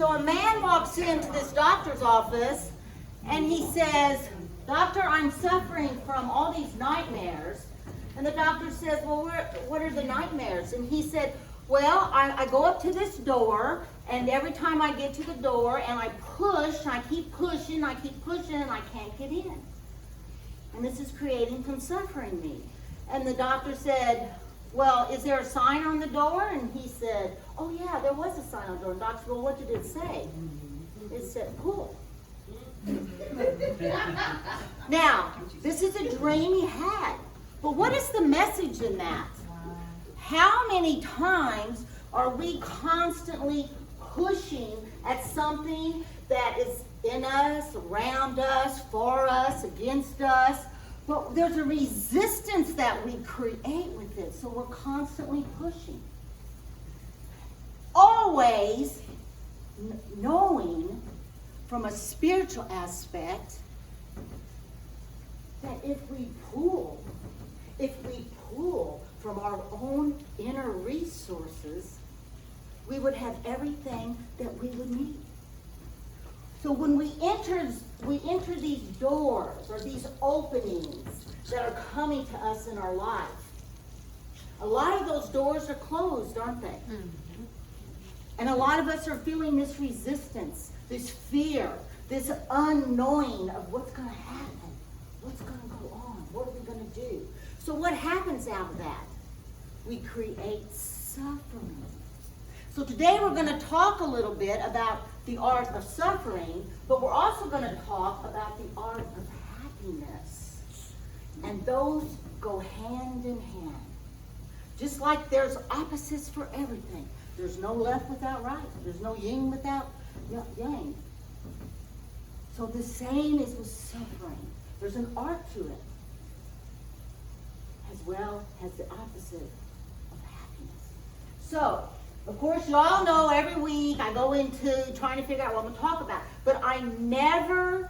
So a man walks into this doctor's office and he says, "Doctor, I'm suffering from all these nightmares." And the doctor says, "Well, what are the nightmares?" And he said, "Well, I go up to this door, and every time I get to the door and I push, and I keep pushing, and I can't get in. And this is creating some suffering me." And the doctor said, "Well, is there a sign on the door?" And he said, "Oh yeah, there was a sign on the door." And the doctor said, "Well, what did it say?" It said, "Pool." Now, this is a dream he had. But what is the message in that? How many times are we constantly pushing at something that is in us, around us, for us, against us? But there's a resistance that we create with it, so we're constantly pushing. Always knowing from a spiritual aspect that if we pull from our own inner resources, we would have everything that we would need. So when we enter these doors or these openings that are coming to us in our life, a lot of those doors are closed, aren't they? Mm-hmm. And a lot of us are feeling this resistance, this fear, this unknowing of what's going to happen, what's going to go on, what are we going to do? So what happens out of that? We create suffering. So today we're going to talk a little bit about the art of suffering, but we're also going to talk about the art of happiness. And those go hand in hand. Just like there's opposites for everything. There's no left without right. There's no yin without yang. So the same is with suffering. There's an art to it, as well as the opposite of happiness. So, of course, you all know every week I go into trying to figure out what I'm going to talk about. But I never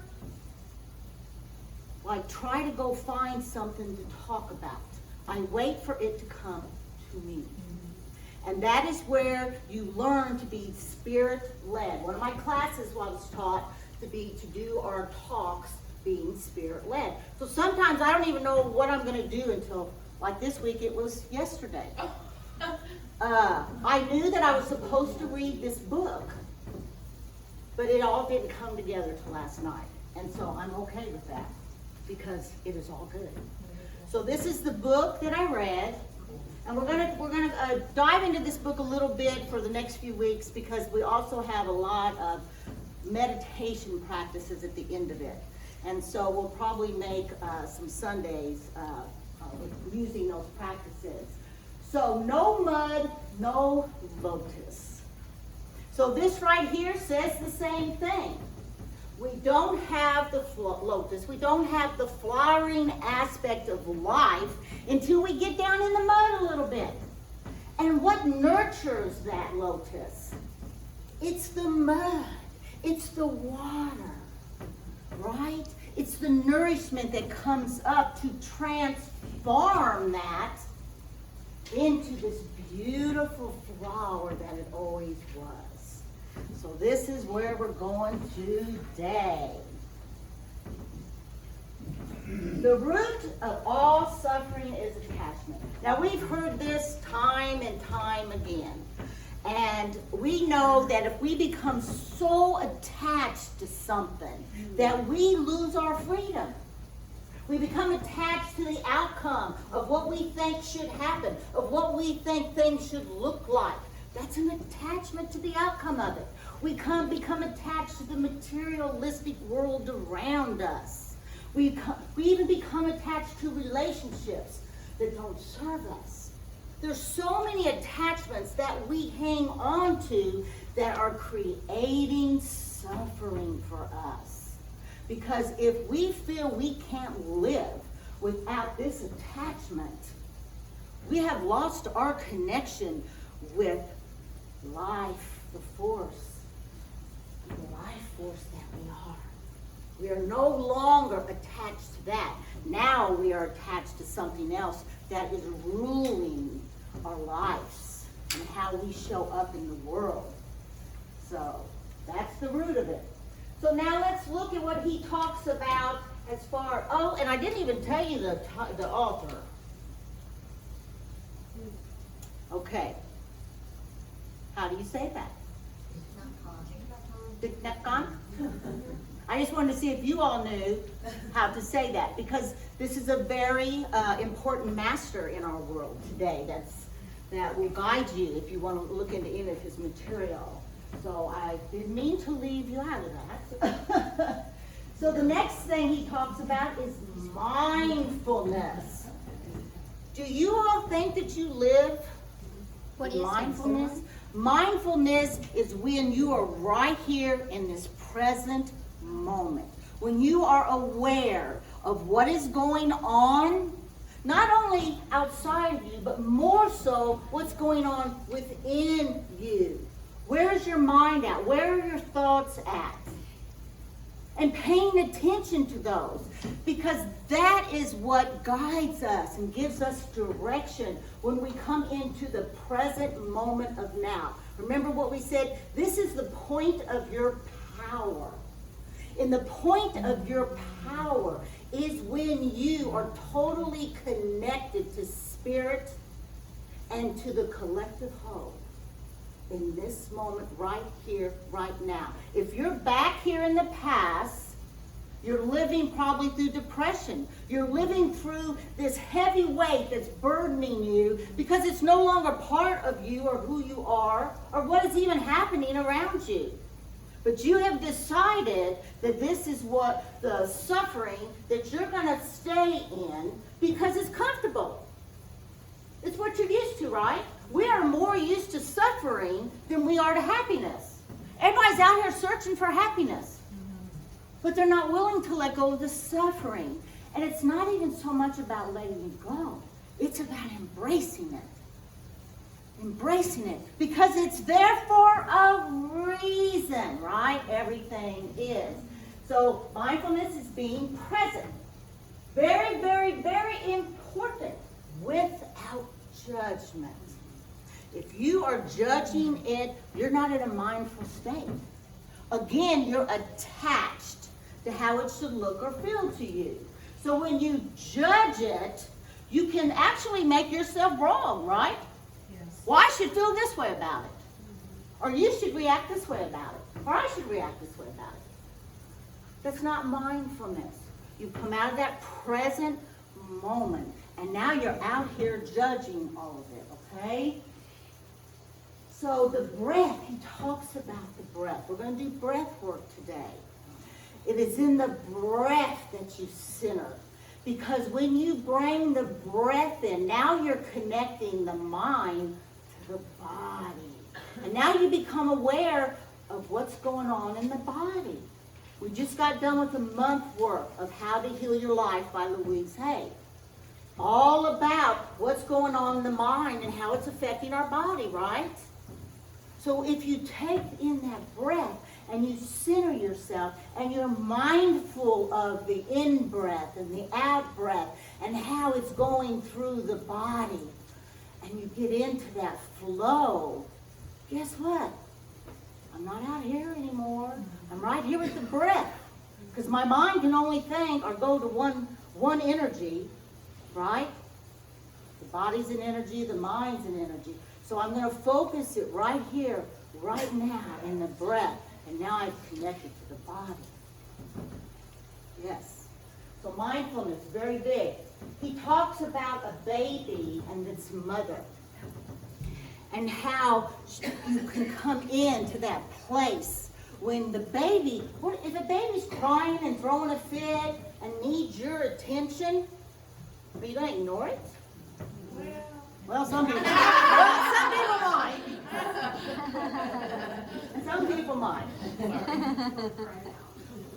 try to go find something to talk about. I wait for it to come to me. And that is where you learn to be spirit-led. One of my classes was taught to do our talks being spirit-led. So sometimes I don't even know what I'm going to do until, like this week, it was yesterday. I knew that I was supposed to read this book, but it all didn't come together till last night. And so I'm okay with that because it is all good. So this is the book that I read, and we're gonna dive into this book a little bit for the next few weeks because we also have a lot of meditation practices at the end of it. And so we'll probably make some Sundays using those practices. So no mud, no lotus. So this right here says the same thing. We don't have the lotus. We don't have the flowering aspect of life until we get down in the mud a little bit. And what nurtures that lotus? It's the mud. It's the water, right? It's the nourishment that comes up to transform that into this beautiful flower that it always was. So this is where we're going today. The root of all suffering is attachment. Now we've heard this time and time again. And we know that if we become so attached to something that we lose our freedom. We become attached to the outcome of what we think should happen, of what we think things should look like. That's an attachment to the outcome of it. We become attached to the materialistic world around us. We even become attached to relationships that don't serve us. There's so many attachments that we hang on to that are creating suffering for us. Because if we feel we can't live without this attachment, we have lost our connection with life, the life force that we are. We are no longer attached to that. Now we are attached to something else that is ruling our lives and how we show up in the world. So That's the root of it. So now let's look at what he talks about as far, oh, and I didn't even tell you the author. Okay. How do you say that? Thich Nhat Hanh? I just wanted to see if you all knew how to say that, because this is a very important master in our world today that will guide you if you want to look into any of his material. So I didn't mean to leave you out of that. So the next thing he talks about is mindfulness. Do you all think that you live with mindfulness? Mindfulness is when you are right here in this present moment. When you are aware of what is going on, not only outside of you, but more so what's going on within you. Where's your mind at? Where are your thoughts at? And paying attention to those, because that is what guides us and gives us direction when we come into the present moment of now. Remember what we said? This is the point of your power. And the point of your power is when you are totally connected to spirit and to the collective whole. In this moment, right here, right now. If you're back here in the past, you're living probably through depression. You're living through this heavy weight that's burdening you because it's no longer part of you or who you are or what is even happening around you. But you have decided that this is what the suffering that you're going to stay in because it's comfortable. It's what you're used to, right? We are more used to suffering than we are to happiness. Everybody's out here searching for happiness. But they're not willing to let go of the suffering. And it's not even so much about letting it go. It's about embracing it. Embracing it. Because it's there for a reason, right? Everything is. So mindfulness is being present. Very, very, very important. Without judgment. If you are judging it, you're not in a mindful state. Again, you're attached to how it should look or feel to you. So when you judge it, you can actually make yourself wrong, right? Yes. Well, I should feel this way about it. Or you should react this way about it. Or I should react this way about it. That's not mindfulness. You've come out of that present moment. And now you're out here judging all of it, okay? So the breath, he talks about the breath. We're going to do breath work today. It is in the breath that you center. Because when you bring the breath in, now you're connecting the mind to the body. And now you become aware of what's going on in the body. We just got done with a month work of How to Heal Your Life by Louise Hay. All about what's going on in the mind and how it's affecting our body, right? So if you take in that breath and you center yourself and you're mindful of the in-breath and the out-breath and how it's going through the body, and you get into that flow, guess what? I'm not out here anymore. I'm right here with the breath. Because my mind can only think or go to one energy, right? The body's an energy, the mind's an energy. So I'm going to focus it right here, right now, in the breath. And now I've connected to the body. Yes. So mindfulness, very big. He talks about a baby and its mother. And how you can come into that place when the baby, if a baby's crying and throwing a fit and needs your attention, are you going to ignore it? Well, some people might. Some people might.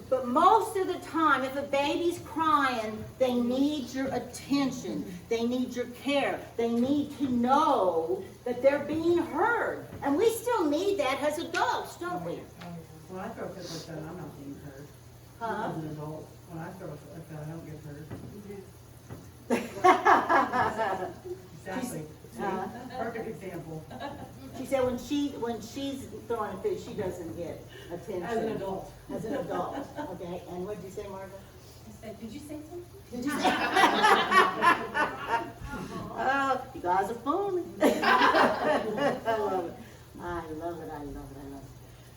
But most of the time, if a baby's crying, they need your attention. They need your care. They need to know that they're being heard. And we still need that as adults, don't we? When I throw a fit like that, I'm not being heard. Huh? As an adult, when I throw a fit like that, I don't get heard. Exactly. Perfect example. She said, when she's throwing a fit, she doesn't get attention. As an adult. As an adult, okay. And what did you say, Margaret? I said, did you say something? Did you say? Oh, you guys are funny. I love it. I love it. I love it. I love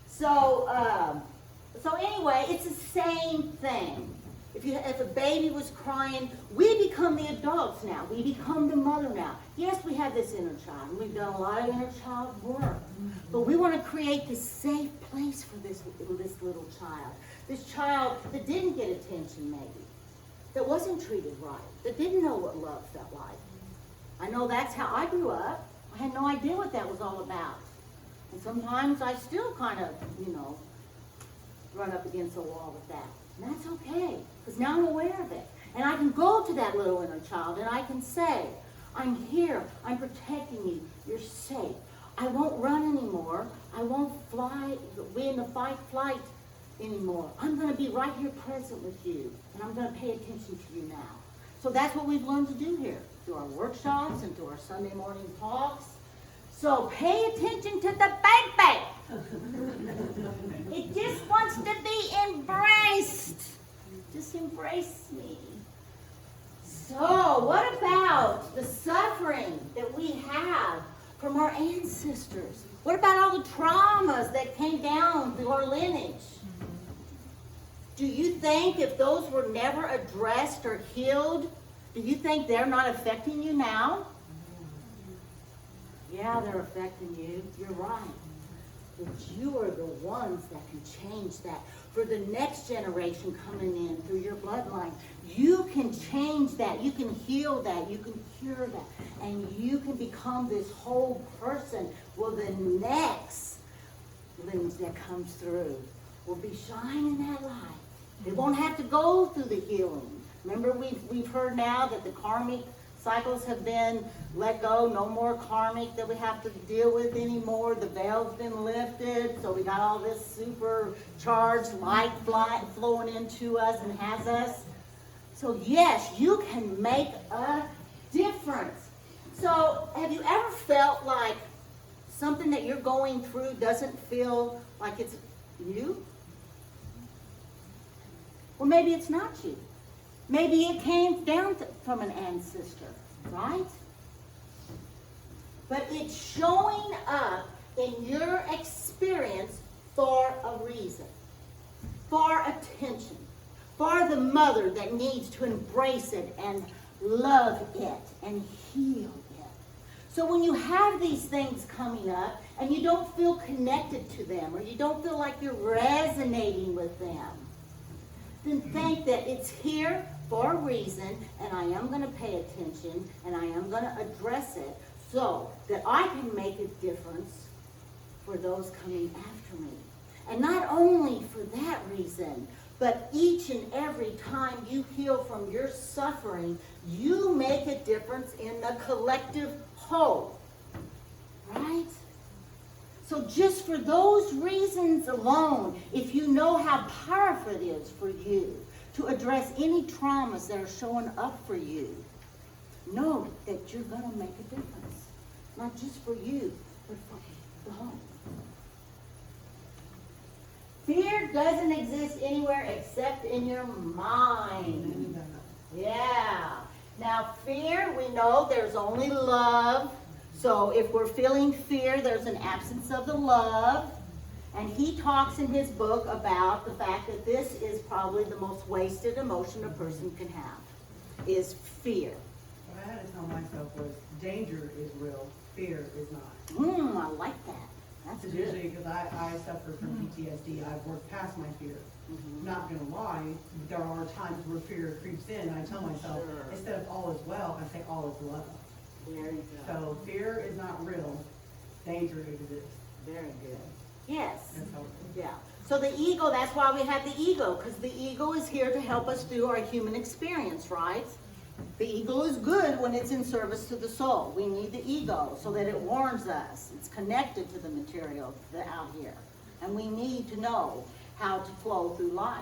it. So anyway, it's the same thing. If a baby was crying, we become the adults now. We become the mother now. Yes, we have this inner child, and we've done a lot of inner child work. But we want to create this safe place for this little child. This child that didn't get attention, maybe, that wasn't treated right, that didn't know what love felt like. I know that's how I grew up. I had no idea what that was all about. And sometimes I still kind of, run up against a wall with that. And that's okay, because now I'm aware of it. And I can go to that little inner child and I can say, I'm here, I'm protecting you, you're safe. I won't run anymore. I won't be in the fight-flight anymore. I'm going to be right here present with you, and I'm going to pay attention to you now. So that's what we've learned to do here, through our workshops and through our Sunday morning talks. So pay attention to the baby. It just wants to be embraced. Just embrace me. So what about the suffering that we have from our ancestors? What about all the traumas that came down through our lineage? Do you think if those were never addressed or healed, do you think they're not affecting you now? Yeah, they're affecting you. You're right. But you are the ones that can change that. For the next generation coming in through your bloodline, you can change that. You can heal that. You can cure that. And you can become this whole person. Well, the next lineage that comes through will be shining that light. They won't have to go through the healing. Remember, we've heard now that the karmic cycles have been let go. No more karmic that we have to deal with anymore. The veil's been lifted. So we got all this supercharged light flowing into us and has us. So yes, you can make a difference. So have you ever felt like something that you're going through doesn't feel like it's you? Or maybe it's not you. Maybe it came down from an ancestor, right? But it's showing up in your experience for a reason, for attention, for the mother that needs to embrace it and love it and heal it. So when you have these things coming up and you don't feel connected to them or you don't feel like you're resonating with them, then think that it's here for a reason, and I am going to pay attention, and I am going to address it so that I can make a difference for those coming after me. And not only for that reason, but each and every time you heal from your suffering, you make a difference in the collective whole. Right? So just for those reasons alone, if you know how powerful it is for you to address any traumas that are showing up for you, know that you're going to make a difference. Not just for you, but for the whole. Fear doesn't exist anywhere except in your mind. Yeah. Now fear, we know there's only love. So if we're feeling fear, there's an absence of the love. And he talks in his book about the fact that this is probably the most wasted emotion a person can have, is fear. What I had to tell myself was, danger is real, fear is not. I like that. That's Because good. usually, because I suffer from PTSD, I've worked past my fear. Not gonna lie, there are times where fear creeps in, and I tell myself, Sure. instead of all is well, I say all is love. Very good. So fear is not real, danger exists. Very good. Yes. That's how it is. Yeah. So the ego, that's why we have the ego, because the ego is here to help us through our human experience, right? The ego is good when it's in service to the soul. We need the ego so that it warns us. It's connected to the material out here. And we need to know how to flow through life.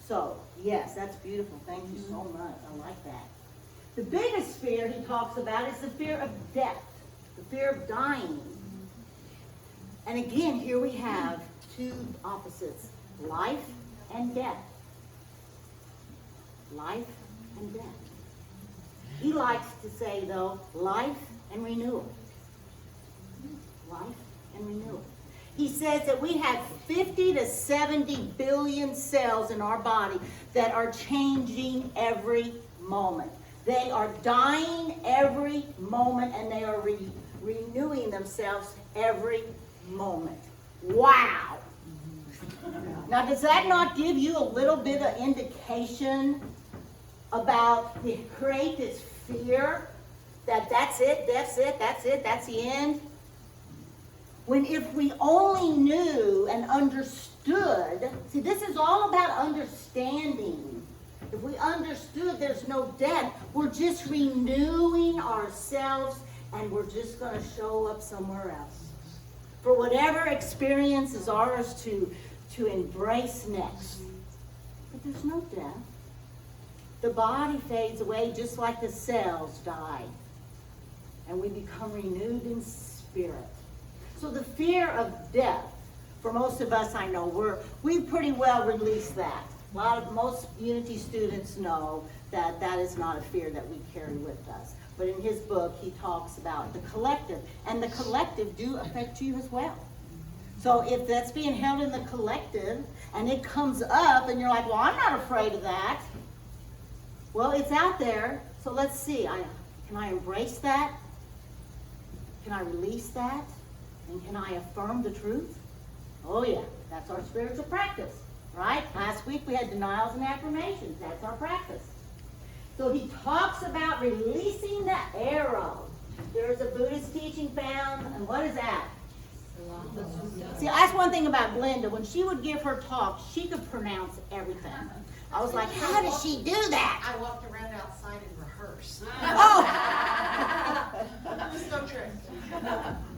So, yes, that's beautiful. Thank you so much. I like that. The biggest fear he talks about is the fear of death, the fear of dying. And again, here we have two opposites, life and death. Life and death. He likes to say, though, life and renewal. Life and renewal. He says that we have 50 to 70 billion cells in our body that are changing every moment. They are dying every moment, and they are renewing themselves every moment. Wow! Now, does that not give you a little bit of indication about create this fear that that's it, that's the end? When if we only knew and understood, see, this is all about understanding. If we understood there's no death, we're just renewing ourselves and we're just going to show up somewhere else. For whatever experience is ours to embrace next. But there's no death. The body fades away just like the cells die. And we become renewed in spirit. So the fear of death, for most of us, I know, we pretty well released that. Most Unity students know that that is not a fear that we carry with us. But in his book, he talks about the collective. And the collective do affect you as well. So if that's being held in the collective, and it comes up, and you're like, well, I'm not afraid of that. Well, it's out there, so let's see. Can I embrace that? Can I release that? And can I affirm the truth? Oh yeah, that's our spiritual practice, right? Last week we had denials and affirmations. That's our practice. So he talks about releasing the arrow. There's a Buddhist teaching found, and what is that? See, that's one thing about Glenda. When she would give her talk, she could pronounce everything. I was like, how does she do that? I walked around outside and rehearsed. Oh! It's no trick.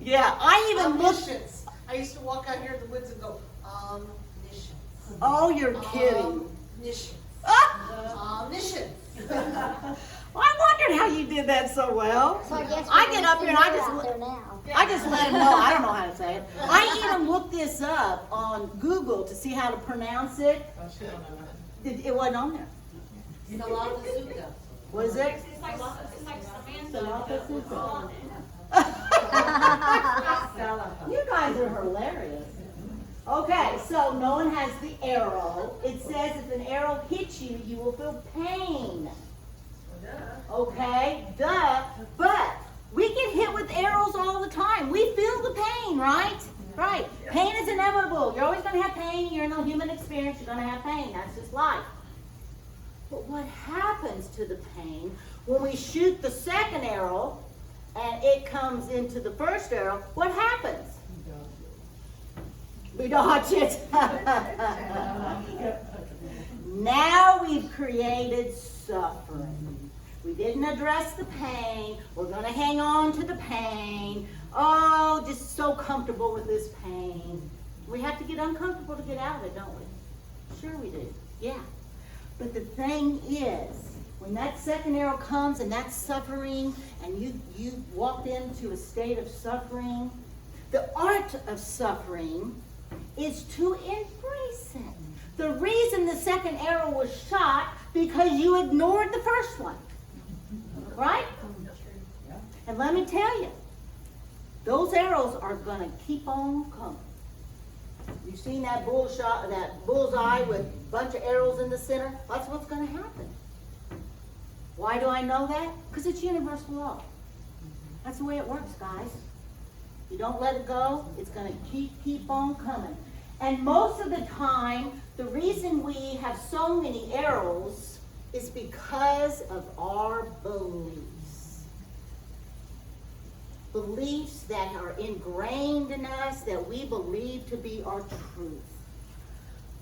Yeah, I even looked. Omniscience. I used to walk out here in the woods and go, omniscience. Oh, you're kidding. Omniscience. Ah! Omniscience. I wondered how you did that so well. So I guess I we're get gonna up here and see I her just out look. there now. I just let him know. I don't know how to say it. I even looked this up on Google to see how to pronounce it. It wasn't on there. Salatazuka. What is it? It's like Samantha. Salata. You guys are hilarious. Okay, so no one has the arrow. It says if an arrow hits you, you will feel pain. Okay, duh. But we get hit with arrows all the time. We feel the pain, right? Right. Pain is inevitable. You're always going to have pain. You're in the human experience. You're going to have pain. That's just life. But what happens to the pain when we shoot the second arrow and it comes into the first arrow? What happens? We dodge it. Now we've created suffering. We didn't address the pain. We're going to hang on to the pain. Oh, just so comfortable with this pain. We have to get uncomfortable to get out of it, don't we? Sure we do. Yeah. But the thing is, when that second arrow comes and that's suffering, and you walked into a state of suffering, the art of suffering is to embrace it. The reason the second arrow was shot, because you ignored the first one. Right? And let me tell you, those arrows are going to keep on coming. You've seen that bullseye with a bunch of arrows in the center? That's what's going to happen. Why do I know that? Because it's universal law. That's the way it works, guys. You don't let it go, it's going to keep on coming. And most of the time, the reason we have so many arrows is because of our beliefs. Beliefs that are ingrained in us that we believe to be our truth.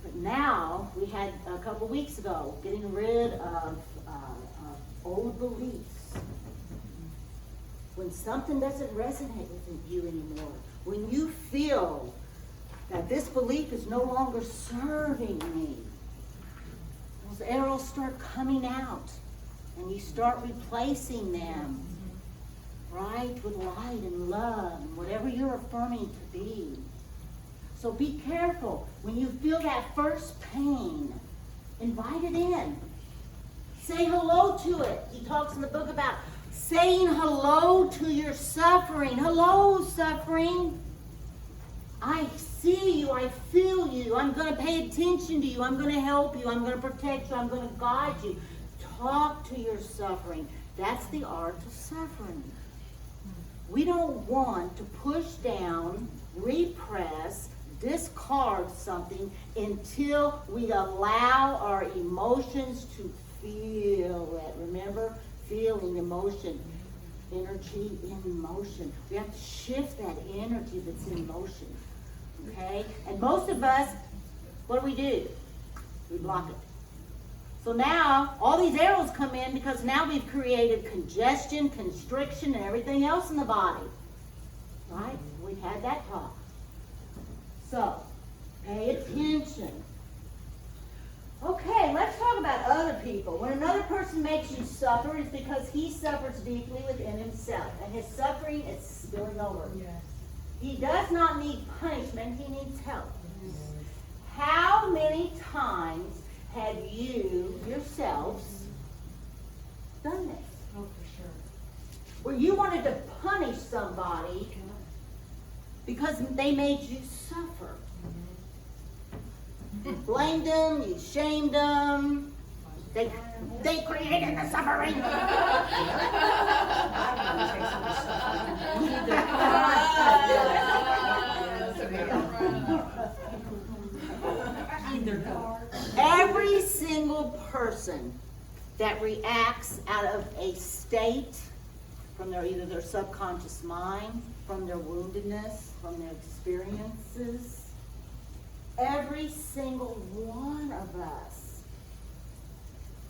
But now, we had a couple weeks ago, getting rid of old beliefs. When something doesn't resonate with you anymore, when you feel that this belief is no longer serving me, those arrows start coming out, and you start replacing them, right, with light and love and whatever you're affirming to be. So be careful. When you feel that first pain, invite it in. Say hello to it. He talks in the book about saying hello to your suffering. Hello, suffering. I see you. I feel you. I'm going to pay attention to you. I'm going to help you. I'm going to protect you. I'm going to guide you. Talk to your suffering. That's the art of suffering. We don't want to push down, repress, discard something until we allow our emotions to feel it. Remember? Feeling, emotion, energy in motion. We have to shift that energy that's in motion. Okay? And most of us, what do? We block it. So now, all these arrows come in because now we've created congestion, constriction, and everything else in the body. Right? We've had that talk. So, pay attention. Okay, let's talk about other people. When another person makes you suffer, it's because he suffers deeply within himself. And his suffering is spilling over. Yes. He does not need punishment, he needs help. How many times have you yourselves done this? Oh, for sure. Where you wanted to punish somebody because they made you suffer. You blamed them, you shamed them. They created the suffering. Every single person that reacts out of a state from either their subconscious mind, from their woundedness, from their experiences, every single one of us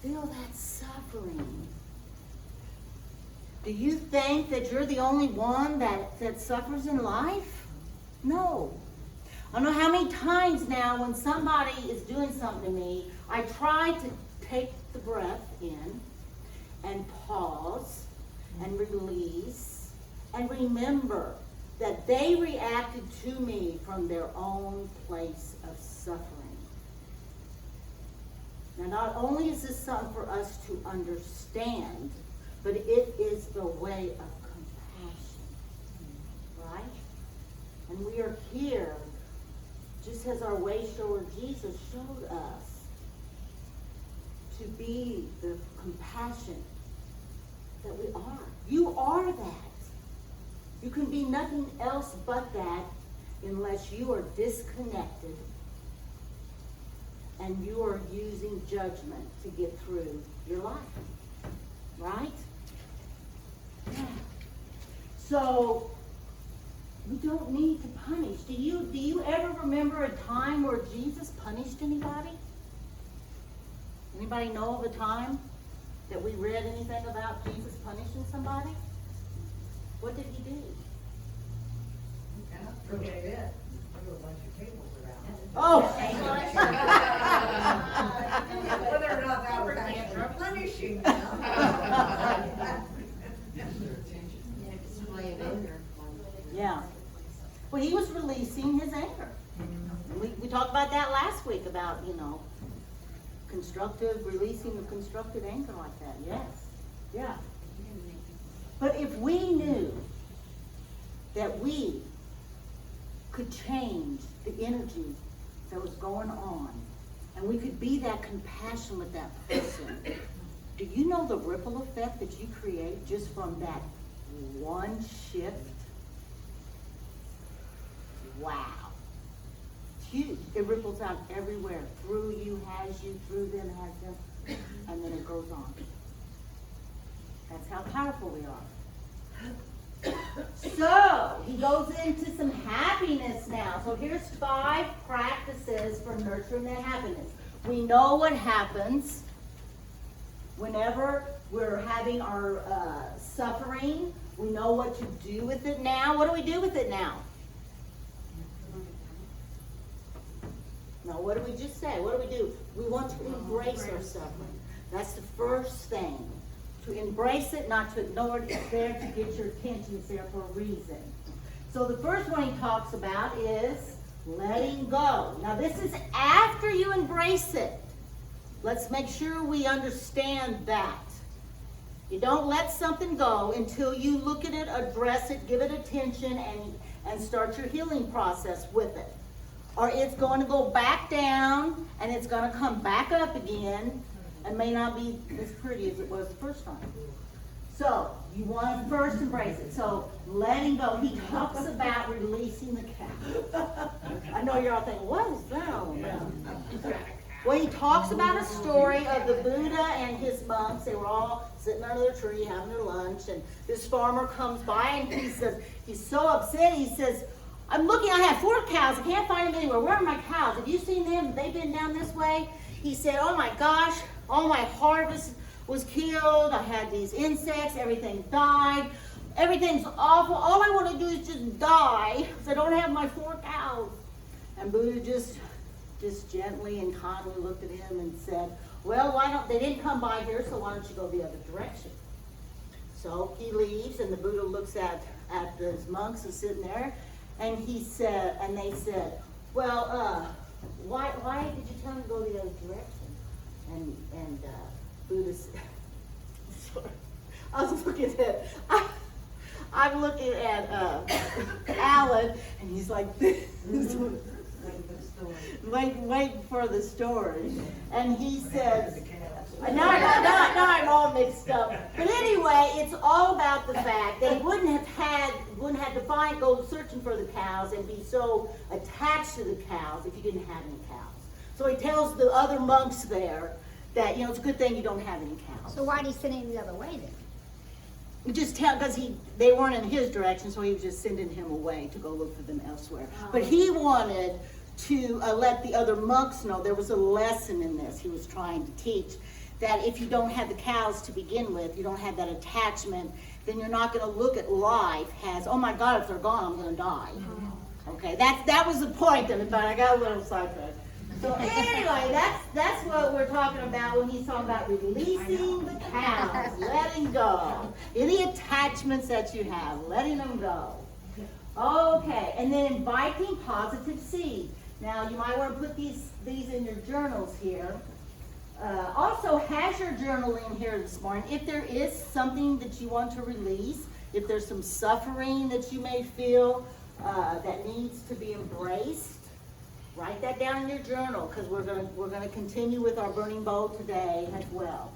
feel that suffering. Do you think that you're the only one that suffers in life? No. I don't know how many times now when somebody is doing something to me, I try to take the breath in and pause and release and remember that they reacted to me from their own place of suffering. Now, not only is this something for us to understand, but it is the way of compassion, right? And we are here, just as our way shower Jesus showed us, to be the compassion that we are. You are that. You can be nothing else but that unless you are disconnected and you are using judgment to get through your life. Right? Yeah. So, we don't need to punish. Do you ever remember a time where Jesus punished anybody? Anybody know of a time that we read anything about Jesus punishing somebody? What did he do? Forget it. Threw a bunch of tables around. Oh! Whether or not that was actually punishing them. Yeah. Well, he was releasing his anger. And we talked about that last week about, releasing of constructive anger like that. Yes. Yeah. But if we knew that we could change the energy that was going on, and we could be that compassion with that person, do you know the ripple effect that you create just from that one shift? Wow. It's huge. It ripples out everywhere. Through you, has you, through them, has them, and then it goes on. That's how powerful we are. So, he goes into some happiness now. So here's 5 practices for nurturing that happiness. We know what happens whenever we're having our suffering. We know what to do with it now. What do we do with it now? Now, what do we just say? What do we do? We want to embrace our suffering. That's the first thing. To embrace it, not to ignore it. It's there to get your attention. It's there for a reason. So the first one he talks about is letting go. Now this is after you embrace it. Let's make sure we understand that. You don't let something go until you look at it, address it, give it attention, and start your healing process with it. Or it's going to go back down, and it's going to come back up again, and may not be as pretty as it was the first time. So, you want to first embrace it. So, letting go. He talks about releasing the cow. I know you're all thinking, what is that all about? Well, he talks about a story of the Buddha and his monks. They were all sitting under their tree having their lunch, and this farmer comes by, and he says, he's so upset, he says, I'm looking, I have 4 cows, I can't find them anywhere. Where are my cows? Have you seen them? They've been down this way. He said, oh my gosh, all my harvest was killed. I had these insects, everything died. Everything's awful. All I want to do is just die because I don't have my 4 cows. And Buddha just gently and kindly looked at him and said, well, they didn't come by here, so why don't you go the other direction? So he leaves, and the Buddha looks at those monks who's sitting there, and they said, well, why did you tell me to go the other direction? And Buddha said, sorry, I'm looking at Alan, and he's like this. Waiting for the story. And he says, now I'm all mixed up. But anyway, it's all about the fact that he wouldn't have to go searching for the cows and be so attached to the cows if you didn't have any cows. So he tells the other monks there that, it's a good thing you don't have any cows. So why did he send him the other way then? Because they weren't in his direction, so he was just sending him away to go look for them elsewhere. But he wanted to let the other monks know there was a lesson in this he was trying to teach, that if you don't have the cows to begin with, you don't have that attachment, then you're not going to look at life as, oh my God, if they're gone, I'm going to die. Okay, that was the point of it, but I got a little sidetracked. So anyway, that's what we're talking about when he's talking about releasing the cows, letting go. Any attachments that you have, letting them go. Okay, and then inviting positive seed. Now, you might want to put these in your journals here. Also, has your journal in here this morning. If there is something that you want to release, if there's some suffering that you may feel that needs to be embraced, write that down in your journal, because we're gonna continue with our burning bowl today as well.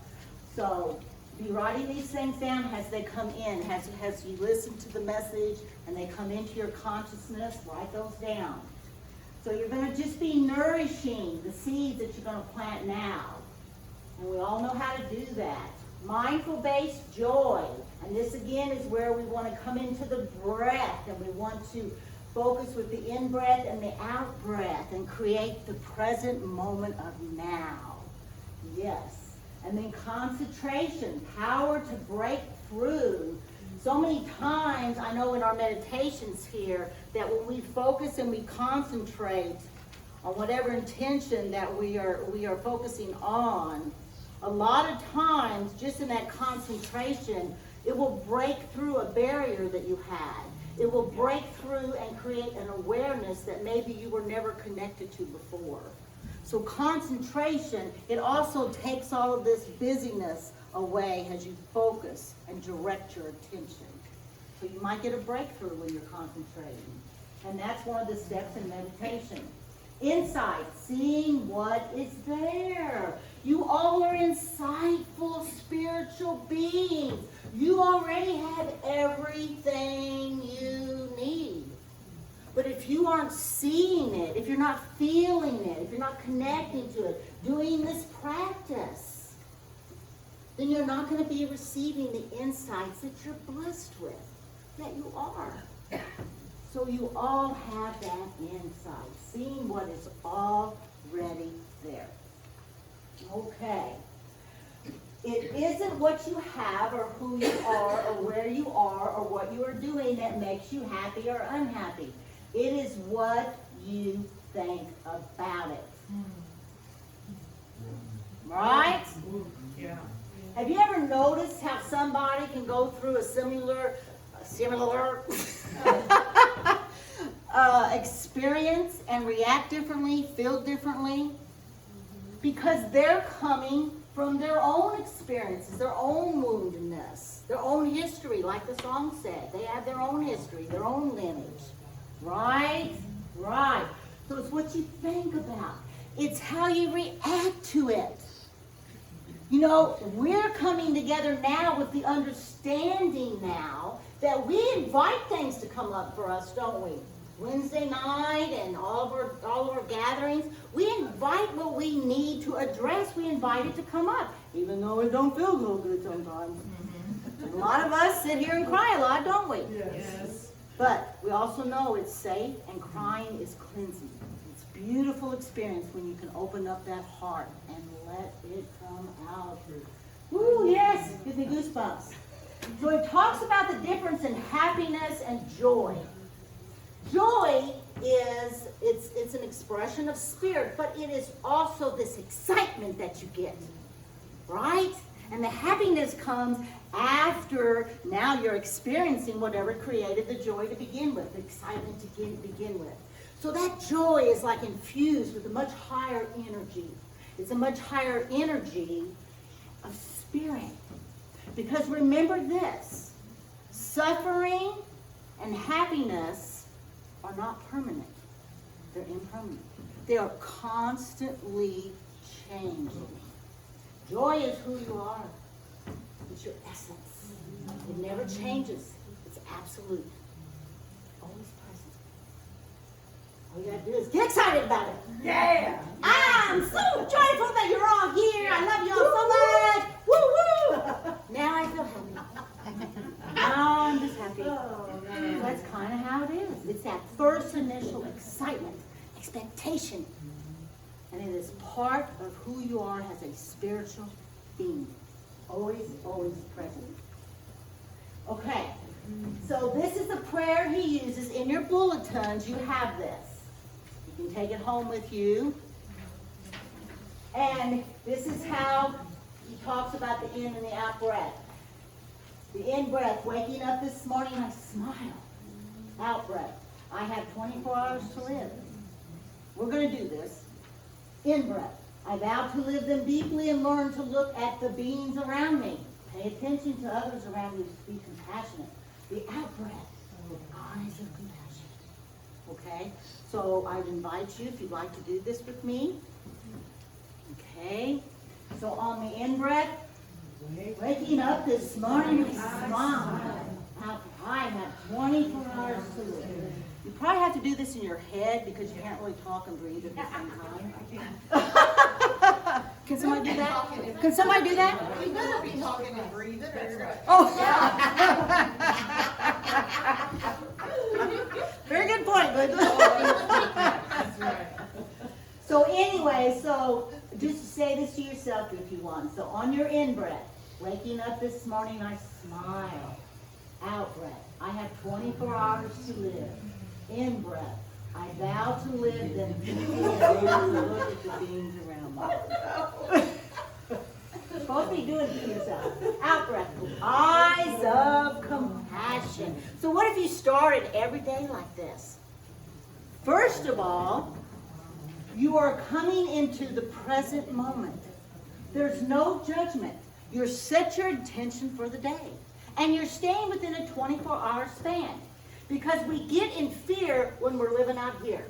So be writing these things down as they come in. As you listen to the message and they come into your consciousness, write those down. So you're going to just be nourishing the seeds that you're going to plant now. And we all know how to do that. Mindful-based joy. And this again is where we want to come into the breath, and we want to focus with the in-breath and the out-breath and create the present moment of now. Yes. And then concentration, power to break through. So many times, I know in our meditations here, that when we focus and we concentrate on whatever intention that we are focusing on, a lot of times, just in that concentration, it will break through a barrier that you had. It will break through and create an awareness that maybe you were never connected to before. So concentration, it also takes all of this busyness away as you focus and direct your attention. So you might get a breakthrough when you're concentrating. And that's one of the steps in meditation. Insight, seeing what is there. You all are insightful spiritual beings. You already have everything you need. But if you aren't seeing it, if you're not feeling it, if you're not connecting to it, doing this practice, then you're not going to be receiving the insights that you're blessed with, that you are. So you all have that insight, seeing what is already there. Okay. It isn't what you have or who you are or where you are or what you are doing that makes you happy or unhappy. It is what you think about it. Right? Yeah. Have you ever noticed how somebody can go through a similar experience and react differently, feel differently, because they're coming from their own experiences, their own woundedness, their own history, like the song said. They have their own history, their own lineage. Right? Right. So it's what you think about. It's how you react to it. You know, we're coming together now with the understanding now that we invite things to come up for us, don't we? Wednesday night and all of our gatherings, we invite what we need to address. We invite it to come up, even though it don't feel so good sometimes. A lot of us sit here and cry a lot, don't we? Yes. But we also know it's safe, and crying is cleansing. It's a beautiful experience when you can open up that heart and let it come out. Woo, yes, gives me goosebumps. So it talks about the difference in happiness and joy. Joy is, it's an expression of spirit, but it is also this excitement that you get, right? And the happiness comes after now you're experiencing whatever created the joy to begin with, the excitement to begin with. So that joy is like infused with a much higher energy. It's a much higher energy of spirit. Because remember this, suffering and happiness are not permanent. They're impermanent. They are constantly changing. Joy is who you are. It's your essence. It never changes. It's absolute. Always present. All you gotta do is get excited about it. Yeah. I'm so joyful that you're all here. I love you all so much. Woo woo. Now I feel happy. Now I'm just happy. That's kind of how it is. It's that first initial excitement, expectation. And it is part of who you are as a spiritual being. Always, always present. Okay. So this is the prayer he uses. In your bulletins, you have this. You can take it home with you. And this is how he talks about the in and the out breath. The in breath, waking up this morning, I smile. Out breath, I have 24 hours to live. We're going to do this. In breath, I vow to live them deeply and learn to look at the beings around me. Pay attention to others around me, be compassionate. The out breath, with eyes of compassion. Okay? So I invite you, if you'd like to do this with me. Okay? So on the in breath, waking up this morning, I smile. I have 24 hours to live. You probably have to do this in your head because you can't really talk and breathe at the same time. Can somebody do that? Can somebody do that? You better be talking and breathing or you're gonna. Oh, very good point, good. That's right. So anyway, so just say this to yourself if you want. So on your in breath, waking up this morning, I smile. Out breath, I have 24 hours to live. In breath, I vow to live them deeply and look at the beings around me. You're supposed to be doing it to yourself. Out breath, eyes of compassion. So what if you started every day like this? First of all, you are coming into the present moment. There's no judgment. You set your intention for the day. And you're staying within a 24-hour span. Because we get in fear when we're living out here.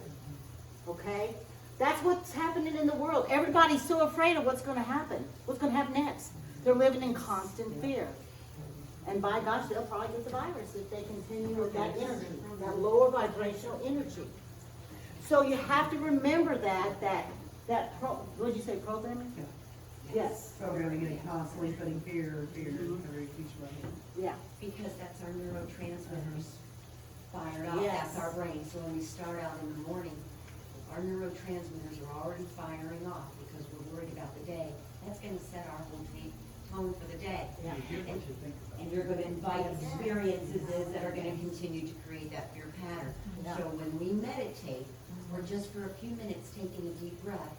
Okay? That's what's happening in the world. Everybody's so afraid of what's going to happen. What's going to happen next? They're living in constant fear. And by gosh, they'll probably get the virus if they continue with that energy, that lower vibrational energy. So you have to remember what did you say, programming? Yeah. Yes. Programming and constantly putting fear every each way. Yeah. Because that's our neurotransmitters fired up. Yes. That's our brain. So when we start out in the morning, our neurotransmitters are already firing off because we're worried about the day. That's going to set our whole tone for the day. Yeah. And you're going to invite experiences that are going to continue to create that fear pattern. Yeah. So when we meditate, or just for a few minutes taking a deep breath,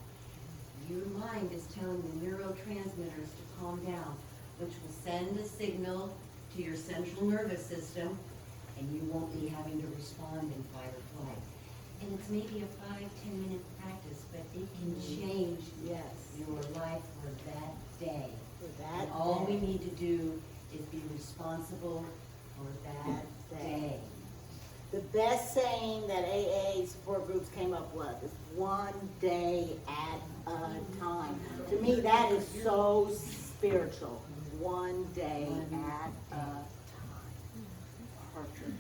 your mind is telling the neurotransmitters to calm down, which will send a signal to your central nervous system, and you won't be having to respond in fight or flight. And it's maybe a 5-10 minute practice, but it can change Yes. your life for that day. For that And all day. we need to do is be responsible for that day. The best saying that AA support groups came up with is one day at a time. To me, that is so spiritual. One day at a time. Perfect.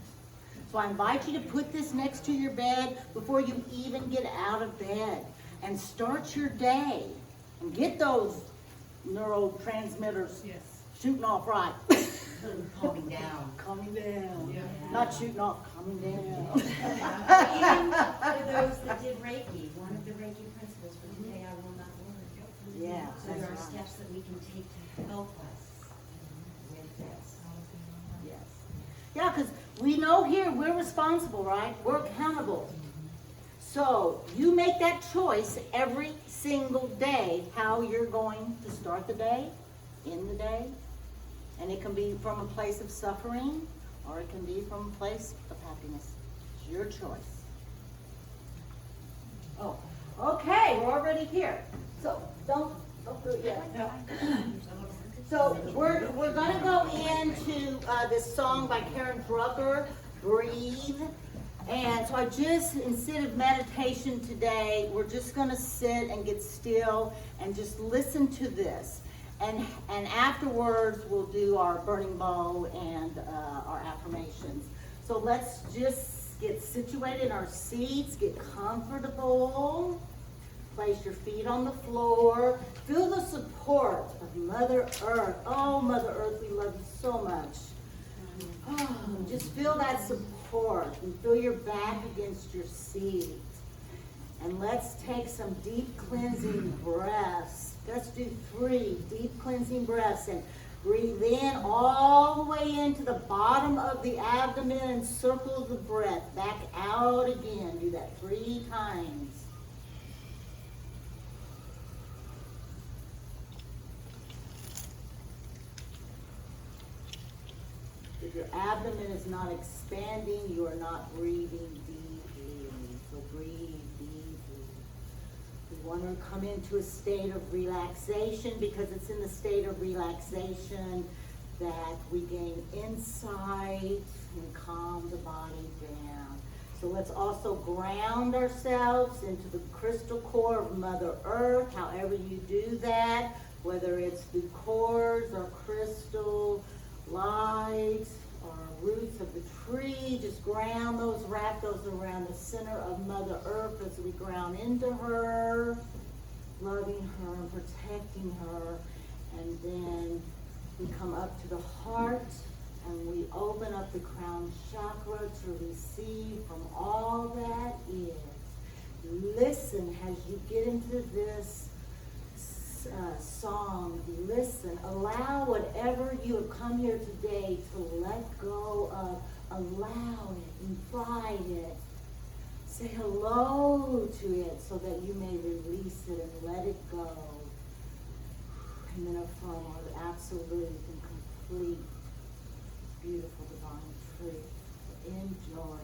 So I invite you to put this next to your bed before you even get out of bed and start your day and get those neurotransmitters Yes. shooting off right. Calming down. Calming down. Yeah. Not shooting off, calming down. Even for those that did Reiki, one of the Reiki principles for today, I will not worry. Yeah, So there are that's right. steps that we can take to help us with this. Yes. Yeah, because we know here we're responsible, right? We're accountable. So you make that choice every single day how you're going to start the day, end the day. And it can be from a place of suffering or it can be from a place of happiness. It's your choice. Oh, okay, we're already here. So don't do it yet. So we're gonna go into this song by Karen Drucker, Breathe. And so I just, instead of meditation today, we're just gonna sit and get still and just listen to this. And afterwards, we'll do our burning bowl and our affirmations. So let's just get situated in our seats, get comfortable. Place your feet on the floor. Feel the support of Mother Earth. Oh, Mother Earth, we love you so much. Oh, just feel that support and feel your back against your seat. And let's take some deep cleansing breaths. Let's do 3 deep cleansing breaths and breathe in all the way into the bottom of the abdomen and circle the breath back out again. Do that 3 times. If your abdomen is not expanding, you are not breathing deeply. So breathe deeply. We want to come into a state of relaxation because it's in the state of relaxation that we gain insight and calm the body down. So let's also ground ourselves into the crystal core of Mother Earth, however you do that, whether it's through cords or crystal lights or roots of the tree. Just ground those, wrap those around the center of Mother Earth as we ground into her, loving her and protecting her. And then we come up to the heart and we open up the crown chakra to receive from all that is. Listen as you get into this song. Listen, allow whatever you have come here today to let go of. Allow it, invite it. Say hello to it so that you may release it and let it go. And then affirm our absolute and complete, beautiful divine truth. Enjoy.